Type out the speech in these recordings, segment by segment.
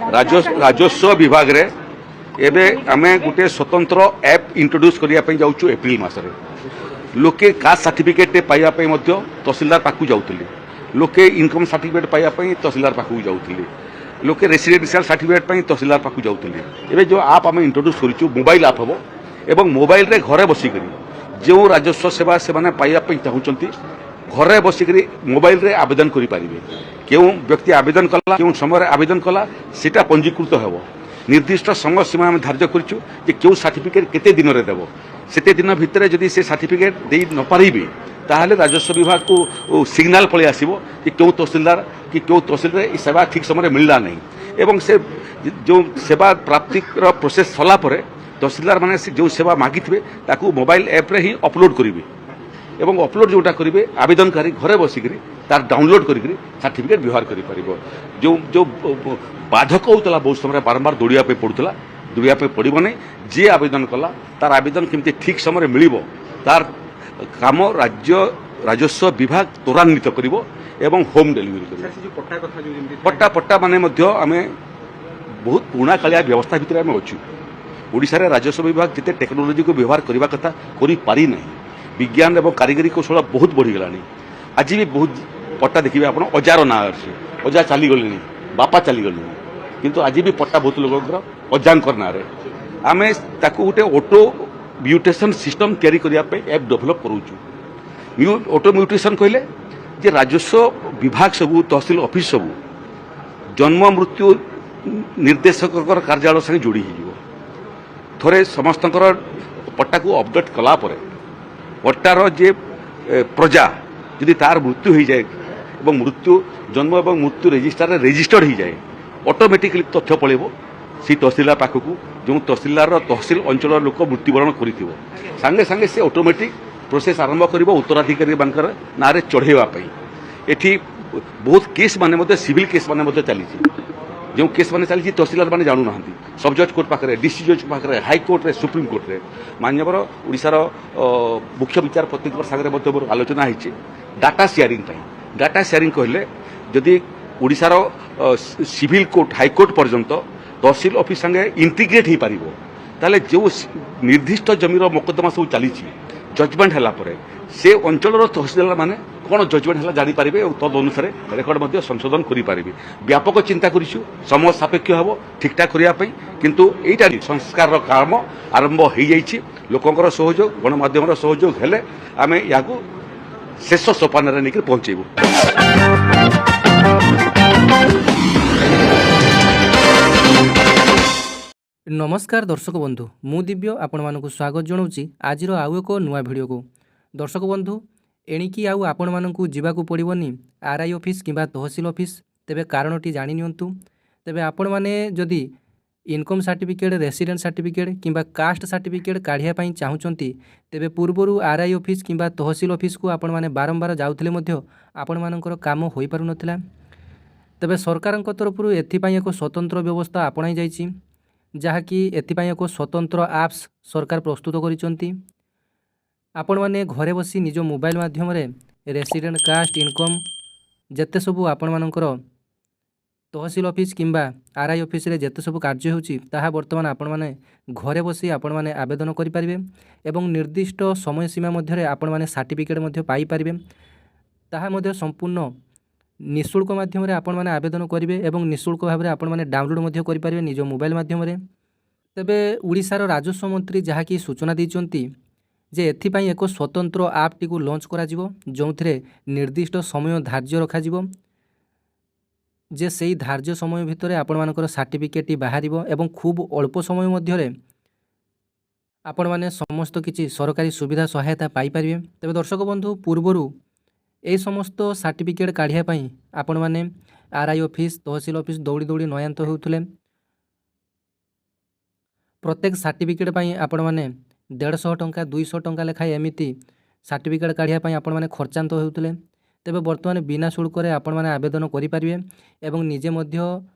राजस्व विभाग रे एबे आमे गोटे स्वतंत्र ऐप इंट्रोड्यूस करिया पई जाउछु एप्रिल मासरे। लोके कास्ट सर्टिफिकेट पाइबा पई मध्य तहसीलदार पाखु जाउथिले, लोके इनकम सर्टिफिकेट पाइबा पई तहसीलदार पाखु जाउथिले, लोके रेसिडेंशियल सर्टिफिकेट पई तहसीलदार पाखु जाउथिले। एबे जो ऐप आमे इंट्रोड्यूस करिछु मोबाइल ऐप हबो एवं मोबाइल रे घरे बसी करी जो राजस्व सेवा से माने पाइबा पई चाहुचंती घरे बसी करी मोबाइल रे आवेदन करि पारिबे। केउ व्यक्ति आवेदन कला केउ समय आवेदन कला सेटा पंजीकृत हेबो। निर्दिष्ट समय सीमा आम धार्य करूँ जे क्यों सर्टिफिकेट केते दिन में देव सेते दिन भितर जदि से सर्टिफिकेट दे न पारिबे ताहले राजस्व विभाग को सिग्नाल पलि आसिबो कि क्यों तहसीलदार कि क्यों तहसील रे सेवा ठीक समय मिलला नहीं एवं से जो सेवा प्राप्ति प्रोसेस सला परे तहसीलदार माने जो सेवा मागिथिबे ताकू मोबाइल ऐप रे ही अपलोड करिवे एवं अपलोड जोटा करेंगे आवेदनकारी घरे बसिक तार डाउनलोड कर सर्टिफिकेट व्यवहार कर जो जो बाधक होता बहुत समय बारंबार दौड़ा पड़ूला दौड़ा पड़ो नहीं जी आवेदन कला तार आवेदन केमती ठीक समय मिल तार काम राज्य राजस्व विभाग त्वरान्वित कर होम डिलीवरी कर पट्टा पट्टा माने आम बहुत पुराणा कालिया व्यवस्था भितर आम अच्छु ओडिशा रे राजस्व विभाग जिते टेक्नोलोजी को व्यवहार करने कथा करि पारि नहीं विज्ञान एवं कारीगरी कौशल बहुत बढ़ीगला आज भी बहुत पट्टा देखिए आप अजार ना अच्छे अजा चलीगले बापा चलीगले किंतु आज भी पट्टा बहुत लोक अजांकर ना आम गोटे ऑटो म्यूटेशन सिस्टम तैयारी करने ऐप डेभलप करूँ। ऑटो म्यूटेशन कहले जे राजस्व विभाग सबू तहसील ऑफिस सबू जन्म मृत्यु निर्देशक कार्यालय संगे जोड़ी थोड़े समस्त पट्टा को अपडेट कला पट्टार जे प्रजा यदि तार मृत्यु हो जाए और मृत्यु जन्म और मृत्यु रेजिस्टार रेजिस्टर्ड हो जाए ऑटोमेटिकली तथ्य पड़ेब सी तहसीलदार पाखक जो तहसीलदार तहसील अंचल लोक मृत्युवरण कर सांगे सांगे से ऑटोमेटिक प्रोसेस आरंभ कर उत्तराधिकारी मानकर ना चढ़ाई एठी बहुत केस माने सिविल केस माने चली जो केस माने चली तहसीलदार माने जानू ना सब जज कोर्ट पाखे डिस्ट्रिक्ट जज पाखे हाईकोर्ट रे सुप्रीम कोर्ट रे माननीय ओडिशार मुख्य विचारपति सागर आलोचना होती डाटा शेयरिंग कहले जदि ओडिशार सिविल कोर्ट हाईकोर्ट पर्यंत तहसील ऑफिस संगे इंटीग्रेट हो पारिबो ताले जो निर्दिष्ट जमीर मोकदमा सब चली जजमेंट है से अंचल तहसीलदार माने कौन जजमेंट है जानीपारे और तद अनुसार रेकर्ड संशोधन करें व्यापक चिंता करूँ समय सापेक्ष हम ठीक ठाक करने किंतु यहीटा संस्कार काम आरंभ हो जाइए लोकंर सहयोग गणमाध्यम सहयोग हेले आम या शेष सोपान नहीं पहुंचेबू। नमस्कार दर्शक बंधु मु दिव्य आपण मानक स्वागत जनाऊँगी आज आउ एक नुआ भिडियो को। दर्शक बंधु एणिकी आउ आपण मानकु जीवाकु पड़िबनी आरआई ऑफिस किंबा तहसील ऑफिस तेबे कारणटी जानि नियंतु। तेबे आपण माने जदि इनकम सर्टिफिकेट रेसिडेंट सर्टिफिकेट किंबा कास्ट सर्टिफिकेट काढ़िया पई चाहुचंती तेबे पूर्वरु आरआई ऑफिस किंबा तहसील ऑफिस को आपण माने बारंबार जाउथिले मध्य आपण मानकर काम होई पारु नथिला। तेबे सरकारक तरफरु एथिपई एक स्वतंत्र व्यवस्था आपणाई जाइछि जहाँकि एथिपई एक स्वतंत्र ऐप्स सरकार प्रस्तुत करिसंती। आपण माने घरे बसी निज मोबाइल माध्यम रे रेसिडेंट कास्ट इनकम जेते सबू आपण मानकर तहसील ऑफिस किंबा आरआई ऑफिस रे जेते सबू कार्य होची ताहा वर्तमान आपण माने घरे बसी आपण माने आवेदन करि परिबे एवं निर्दिष्ट समय सीमा मध्य रे आपण माने सर्टिफिकेट मध्य पाई परिबे। ताहा मध्य संपूर्ण निःशुल्क माध्यम रे आपण माने आवेदन करिवे एवं निःशुल्क भाव रे आपण माने डाउनलोड मध्य करि परिबे निज मोबाइल माध्यम रे। तेबे ओडिशार राजस्व मंत्री जहाँकि सूचना दैचंती जे एथिपई एक स्वतंत्र ऐप टी को लॉन्च करा जिवो जोंथिरे निर्दिष्ट समय धार्य रखा जिवो जे सेही धार्य समय भितर आपण मानकर सर्टिफिकेट बाहरिबो एवं खूब अल्प समय मध्य रे आपण माने समस्त किछि सरकारी सुविधा सहायता पाई परिबे। तेबे दर्शक बंधु पूर्वरु ए समस्त सर्टिफिकेट काढ़िया पई आपण माने आरआई ऑफिस तहसील ऑफिस दौड़ी दौड़ी नयांत होउथले। प्रत्येक सर्टिफिकेट पई आपण माने 150 टंका 200 टंका लेखाएं एमिति सर्टिफिकेट काढ़िया पई आपण माने खर्चांत होउथले। तेबे वर्तमान बिना शुल्क रे आपण माने आवेदन करि परिबे एवं निजे मध्य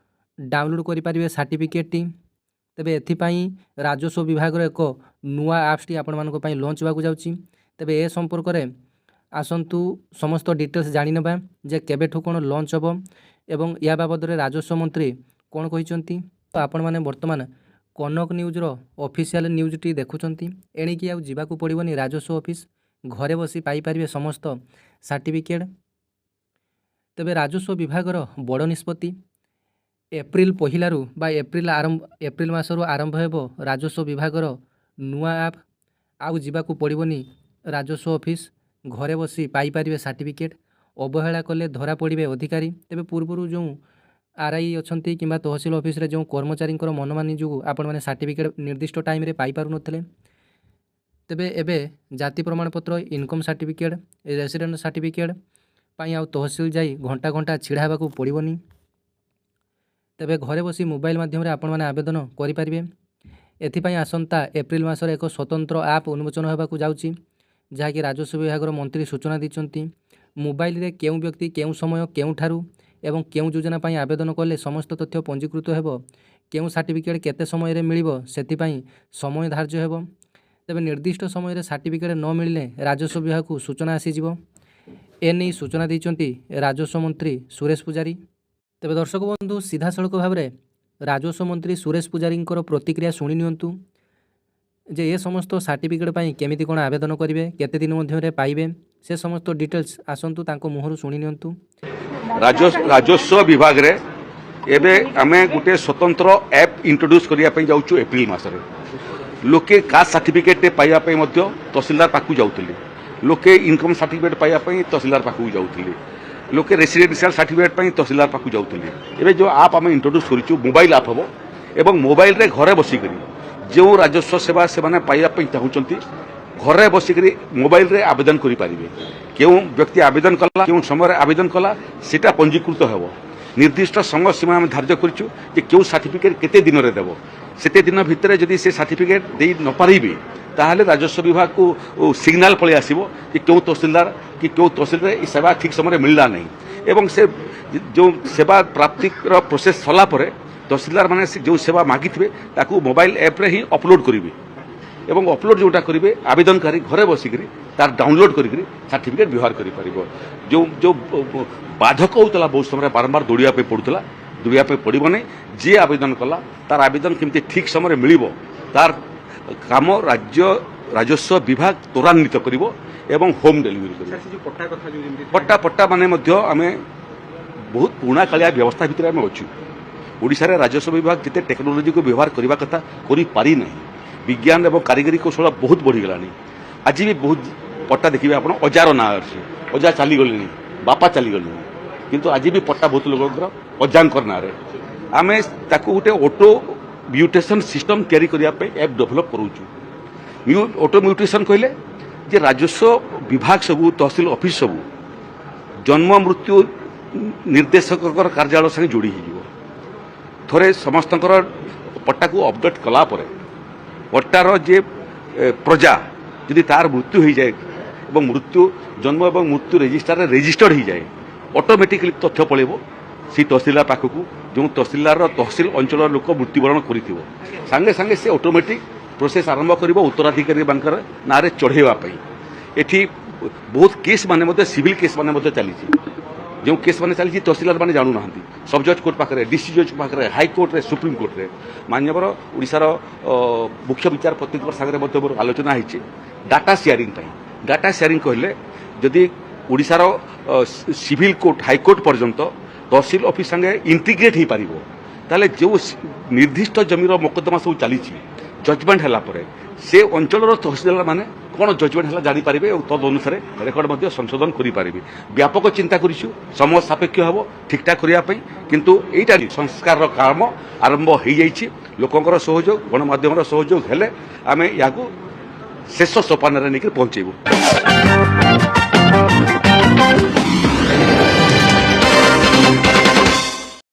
डाउनलोड करि परिबे सर्टिफिकेट टी। तेबे एथिपई राजस्व विभाग रो एक नुआ ऐप्स टी आपण मानको पई लॉन्च होबाकू जाउची। तेबे ए संपर्क रे आसंतु समस्त डिटेल्स जानि नेबा जे केबेठु कोन लॉन्च होबो एवं या बाबद रे राजस्व मंत्री କ'ଣ କହିଛନ୍ତି ତ ଆପଣମାନେ ବର୍ତ୍ତମାନ କନକ ନ୍ୟୁଜ୍ର ଅଫିସିଆଲ ନ୍ୟୁଜ୍ଟି ଦେଖୁଛନ୍ତି। ଏଣିକି ଆଉ ଯିବାକୁ ପଡ଼ିବନି ରାଜସ୍ୱ ଅଫିସ୍, ଘରେ ବସି ପାଇପାରିବେ ସମସ୍ତ ସାର୍ଟିଫିକେଟ୍। ତେବେ ରାଜସ୍ୱ ବିଭାଗର ବଡ଼ ନିଷ୍ପତ୍ତି। ଏପ୍ରିଲ ପହିଲାରୁ ବା ଏପ୍ରିଲ ମାସରୁ ଆରମ୍ଭ ହେବ ରାଜସ୍ୱ ବିଭାଗର ନୂଆ ଆପ୍। ଆଉ ଯିବାକୁ ପଡ଼ିବନି ରାଜସ୍ୱ ଅଫିସ୍, ଘରେ ବସି ପାଇପାରିବେ ସାର୍ଟିଫିକେଟ୍। ଅବହେଳା କଲେ ଧରା ପଡ଼ିବେ ଅଧିକାରୀ। ତେବେ ପୂର୍ବରୁ ଯେଉଁ ଆର୍ଆଇ ଅଛନ୍ତି କିମ୍ବା ତହସିଲ ଅଫିସରେ ଯେଉଁ କର୍ମଚାରୀଙ୍କର ମନମାନି ଯୋଗୁଁ ଆପଣମାନେ ସାର୍ଟିଫିକେଟ୍ ନିର୍ଦ୍ଦିଷ୍ଟ ଟାଇମ୍ରେ ପାଇପାରୁନଥିଲେ, ତେବେ ଏବେ ଜାତି ପ୍ରମାଣପତ୍ର, ଇନକମ୍ ସାର୍ଟିଫିକେଟ୍, ରେସିଡେଣ୍ଟ ସାର୍ଟିଫିକେଟ୍ ପାଇଁ ଆଉ ତହସିଲ ଯାଇ ଘଣ୍ଟା ଘଣ୍ଟା ଛିଡ଼ା ହେବାକୁ ପଡ଼ିବନି। ତେବେ ଘରେ ବସି ମୋବାଇଲ ମାଧ୍ୟମରେ ଆପଣମାନେ ଆବେଦନ କରିପାରିବେ। ଏଥିପାଇଁ ଆସନ୍ତା ଏପ୍ରିଲ ମାସରେ ଏକ ସ୍ୱତନ୍ତ୍ର ଆପ୍ ଉନ୍ମୋଚନ ହେବାକୁ ଯାଉଛି, ଯାହାକି ରାଜସ୍ୱ ବିଭାଗର ମନ୍ତ୍ରୀ ସୂଚନା ଦେଇଛନ୍ତି। ମୋବାଇଲରେ କେଉଁ ବ୍ୟକ୍ତି କେଉଁ ସମୟ କେଉଁଠାରୁ ଏବଂ କେଉଁ ଯୋଜନା ପାଇଁ ଆବେଦନ କଲେ ସମସ୍ତ ତଥ୍ୟ ପଞ୍ଜୀକୃତ ହେବ, କେଉଁ ସାର୍ଟିଫିକେଟ୍ କେତେ ସମୟରେ ମିଳିବ, ସେଥିପାଇଁ ସମୟ ଧାର୍ଯ୍ୟ ହେବ। ତେବେ ନିର୍ଦ୍ଦିଷ୍ଟ ସମୟରେ ସାର୍ଟିଫିକେଟ୍ ନ ମିଳିଲେ ରାଜସ୍ୱ ବିଭାଗକୁ ସୂଚନା ଆସିଯିବ। ଏନେଇ ସୂଚନା ଦେଇଛନ୍ତି ରାଜସ୍ୱ ମନ୍ତ୍ରୀ ସୁରେଶ ପୂଜାରୀ। ତେବେ ଦର୍ଶକ ବନ୍ଧୁ, ସିଧାସଳଖ ଭାବରେ ରାଜସ୍ୱ ମନ୍ତ୍ରୀ ସୁରେଶ ପୂଜାରୀଙ୍କର ପ୍ରତିକ୍ରିୟା ଶୁଣି ନିଅନ୍ତୁ ଯେ ଏ ସମସ୍ତ ସାର୍ଟିଫିକେଟ୍ ପାଇଁ କେମିତି କ'ଣ ଆବେଦନ କରିବେ, କେତେ ଦିନ ମଧ୍ୟରେ ପାଇବେ, ସେ ସମସ୍ତ ଡିଟେଲ୍ସ ଆସନ୍ତୁ ତାଙ୍କ ମୁହଁରୁ ଶୁଣି ନିଅନ୍ତୁ। ରାଜସ୍ୱ ବିଭାଗରେ ଏବେ ଆମେ ଗୋଟେ ସ୍ୱତନ୍ତ୍ର ଆପ୍ ଇଣ୍ଟ୍ରୋଡ୍ୟୁସ୍ କରିବା ପାଇଁ ଯାଉଛୁ ଏପ୍ରିଲ ମାସରେ। ଲୋକେ କାଷ୍ଟ ସାର୍ଟିଫିକେଟ୍ ପାଇବା ପାଇଁ ମଧ୍ୟ ତହସିଲଦାର ପାଖକୁ ଯାଉଥିଲେ, ଲୋକେ ଇନକମ୍ ସାର୍ଟିଫିକେଟ୍ ପାଇବା ପାଇଁ ତହସିଲଦାର ପାଖକୁ ଯାଉଥିଲେ, ଲୋକେ ରେସିଡେନ୍ସିଆଲ ସାର୍ଟିଫିକେଟ୍ ପାଇଁ ତହସିଲଦାର ପାଖକୁ ଯାଉଥିଲେ। ଏବେ ଯେଉଁ ଆପ୍ ଆମେ ଇଣ୍ଟ୍ରୋଡ୍ୟୁସ୍ କରିଛୁ ମୋବାଇଲ ଆପ୍ ହେବ ଏବଂ ମୋବାଇଲରେ ଘରେ ବସିକରି ଯେଉଁ ରାଜସ୍ୱ ସେବା ସେମାନେ ପାଇବା ପାଇଁ ଚାହୁଁଛନ୍ତି ଘରେ ବସିକରି ମୋବାଇଲରେ ଆବେଦନ କରିପାରିବେ। କେଉଁ ବ୍ୟକ୍ତି ଆବେଦନ କଲା, କେଉଁ ସମୟରେ ଆବେଦନ କଲା, ସେଟା ପଞ୍ଜୀକୃତ ହେବ। ନିର୍ଦ୍ଦିଷ୍ଟ ସମୟ ସୀମା ଆମେ ଧାର୍ଯ୍ୟ କରିଛୁ ଯେ କେଉଁ ସାର୍ଟିଫିକେଟ୍ କେତେ ଦିନରେ ଦେବ। ସେତେ ଦିନ ଭିତରେ ଯଦି ସେ ସାର୍ଟିଫିକେଟ୍ ଦେଇ ନ ପାରିବେ ତାହେଲେ ରାଜସ୍ୱ ବିଭାଗକୁ ସିଗ୍ନାଲ ପଳେଇ ଆସିବ ଯେ କେଉଁ ତହସିଲଦାର କି କେଉଁ ତହସିଲରେ ଏ ସେବା ଠିକ୍ ସମୟରେ ମିଳିଲା ନାହିଁ। ଏବଂ ସେ ଯେଉଁ ସେବା ପ୍ରାପ୍ତିର ପ୍ରୋସେସ୍ ସରିଲା ପରେ ତହସିଲଦାର ମାନେ ଯେଉଁ ସେବା ମାଗିଥିବେ ତାକୁ ମୋବାଇଲ ଆପ୍ରେ ହିଁ ଅପଲୋଡ଼ କରିବେ ଏବଂ ଅପଲୋଡ଼ ଯେଉଁଟା କରିବେ ଆବେଦନକାରୀ ଘରେ ବସିକରି ତାର ଡାଉନଲୋଡ଼ କରିକି ସାର୍ଟିଫିକେଟ୍ ବ୍ୟବହାର କରିପାରିବ। ଯେଉଁ ବାଧକ ହେଉଥିଲା ବହୁତ ସମୟରେ ବାରମ୍ବାର ଦୌଡ଼ିବା ପାଇଁ ପଡ଼ୁଥିଲା, ଦୌଡ଼ିବା ପାଇଁ ପଡ଼ିବ ନାହିଁ। ଯିଏ ଆବେଦନ କଲା ତାର ଆବେଦନ କେମିତି ଠିକ୍ ସମୟରେ ମିଳିବ ତାର କାମ ରାଜସ୍ୱ ବିଭାଗ ତ୍ୱରାନ୍ୱିତ କରିବ ଏବଂ ହୋମ୍ ଡେଲିଭରି କରିବ। ପଟ୍ଟା ମାନେ ମଧ୍ୟ ଆମେ ବହୁତ ପୁରୁଣା କାଳିଆ ବ୍ୟବସ୍ଥା ଭିତରେ ଆମେ ଅଛୁ। ଓଡ଼ିଶାରେ ରାଜସ୍ୱ ବିଭାଗ ଯେତେ ଟେକ୍ନୋଲୋଜିକୁ ବ୍ୟବହାର କରିବା କଥା କରିପାରି ନାହିଁ। ବିଜ୍ଞାନ ଏବଂ କାରିଗରୀ କୌଶଳ ବହୁତ ବଢ଼ିଗଲାଣି। ଆଜି ବି ବହୁତ ପଟ୍ଟା ଦେଖିବେ ଆପଣ, ଅଜାର ନାଁ ଅଛି, ଅଜା ଚାଲିଗଲେଣି, ବାପା ଚାଲିଗଲେଣି, କିନ୍ତୁ ଆଜି ବି ପଟ୍ଟା ବହୁତ ଲୋକଙ୍କର ଅଜାଙ୍କର ନାଁରେ। ଆମେ ତାକୁ ଗୋଟେ ଅଟୋ ମ୍ୟୁଟେସନ୍ ସିଷ୍ଟମ୍ ତିଆରି କରିବା ପାଇଁ ଆପ୍ ଡେଭଲପ୍ କରୁଛୁ। ଅଟୋ ମ୍ୟୁଟେସନ୍ କହିଲେ ଯେ ରାଜସ୍ୱ ବିଭାଗ ସବୁ, ତହସିଲ ଅଫିସ୍ ସବୁ ଜନ୍ମ ମୃତ୍ୟୁ ନିର୍ଦ୍ଦେଶକଙ୍କର କାର୍ଯ୍ୟାଳୟ ସାଙ୍ଗେ ଯୋଡ଼ି ହୋଇଯିବ। ଥରେ ସମସ୍ତଙ୍କର ପଟ୍ଟାକୁ ଅପଡେଟ୍ କଲା ପରେ ପଟ୍ଟାର ଯେ ପ୍ରଜା ଯଦି ତାର ମୃତ୍ୟୁ ହୋଇଯାଏ ଏବଂ ଜନ୍ମ ଏବଂ ମୃତ୍ୟୁ ରେଜିଷ୍ଟ୍ରାରରେ ରେଜିଷ୍ଟର୍ଡ ହୋଇଯାଏ, ଅଟୋମେଟିକାଲି ତଥ୍ୟ ପଳାଇବ সেই ତହସିଲଦାର ପାଖକୁ। ଯେଉଁ ତହସିଲଦାରର ତହସିଲ ଅଞ୍ଚଳର ଲୋକ ମୃତ୍ୟୁବରଣ କରିଥିବ, ସାଙ୍ଗେ ସାଙ୍ଗେ ସେ ଅଟୋମେଟିକ୍ ପ୍ରୋସେସ୍ ଆରମ୍ଭ କରିବ ଉତ୍ତରାଧିକାରୀମାନଙ୍କର ନାଁରେ ଚଢ଼େଇବା ପାଇଁ। ଏଠି ବହୁତ କେସ୍ ମାନେ ମଧ୍ୟ ସିଭିଲ୍ କେସ୍ ମାନେ ମଧ୍ୟ ଚାଲିଛି। ଯେଉଁ କେସ୍ ମାନେ ଚାଲିଛି ତହସିଲଦାର ମାନେ ଜାଣୁନାହାନ୍ତି। ସବ୍ ଜଜ୍ କୋର୍ଟ ପାଖରେ, ଡିଷ୍ଟ୍ରିକ୍ଟ ଜଜ୍ ପାଖରେ, ହାଇକୋର୍ଟରେ, ସୁପ୍ରିମକୋର୍ଟରେ। ମାନ୍ୟବର ଓଡ଼ିଶାର ମୁଖ୍ୟ ବିଚାରପତିଙ୍କ ସାଙ୍ଗରେ ମଧ୍ୟ ମୋର ଆଲୋଚନା ହୋଇଛି ଡାଟା ସେୟାରିଂ ପାଇଁ। ଡାଟା ସେୟାରିଂ କହିଲେ ଯଦି ଓଡ଼ିଶାର ସିଭିଲ୍ କୋର୍ଟ, ହାଇକୋର୍ଟ ପର୍ଯ୍ୟନ୍ତ ତହସିଲ ଅଫିସ୍ ସାଙ୍ଗେ ଇଣ୍ଟିଗ୍ରେଟ୍ ହୋଇପାରିବ, ତାହେଲେ ଯେଉଁ ନିର୍ଦ୍ଦିଷ୍ଟ ଜମିର ମକଦ୍ଦମା ସବୁ ଚାଲିଛି ଜଜମେଣ୍ଟ ହେଲା ପରେ ସେ ଅଞ୍ଚଳର ତହସିଲଦାର ମାନେ କ'ଣ ଜଜମେଣ୍ଟ ହେଲା ଜାଣିପାରିବେ ଏବଂ ତଦ ଅନୁସାରେ ରେକର୍ଡ ମଧ୍ୟ ସଂଶୋଧନ କରିପାରିବେ। ବ୍ୟାପକ ଚିନ୍ତା କରିଛୁ, ସମୟ ସାପେକ୍ଷ ହେବ ଠିକ୍ଠାକ୍ କରିବା ପାଇଁ, କିନ୍ତୁ ଏଇଟା ସଂସ୍କାରର କାମ ଆରମ୍ଭ ହୋଇଯାଇଛି। ଲୋକଙ୍କର ସହଯୋଗ, ଗଣମାଧ୍ୟମର ସହଯୋଗ ହେଲେ ଆମେ ଏହାକୁ ଶେଷ ସୋପାନରେ ନେଇକି ପହଞ୍ଚାଇବୁ।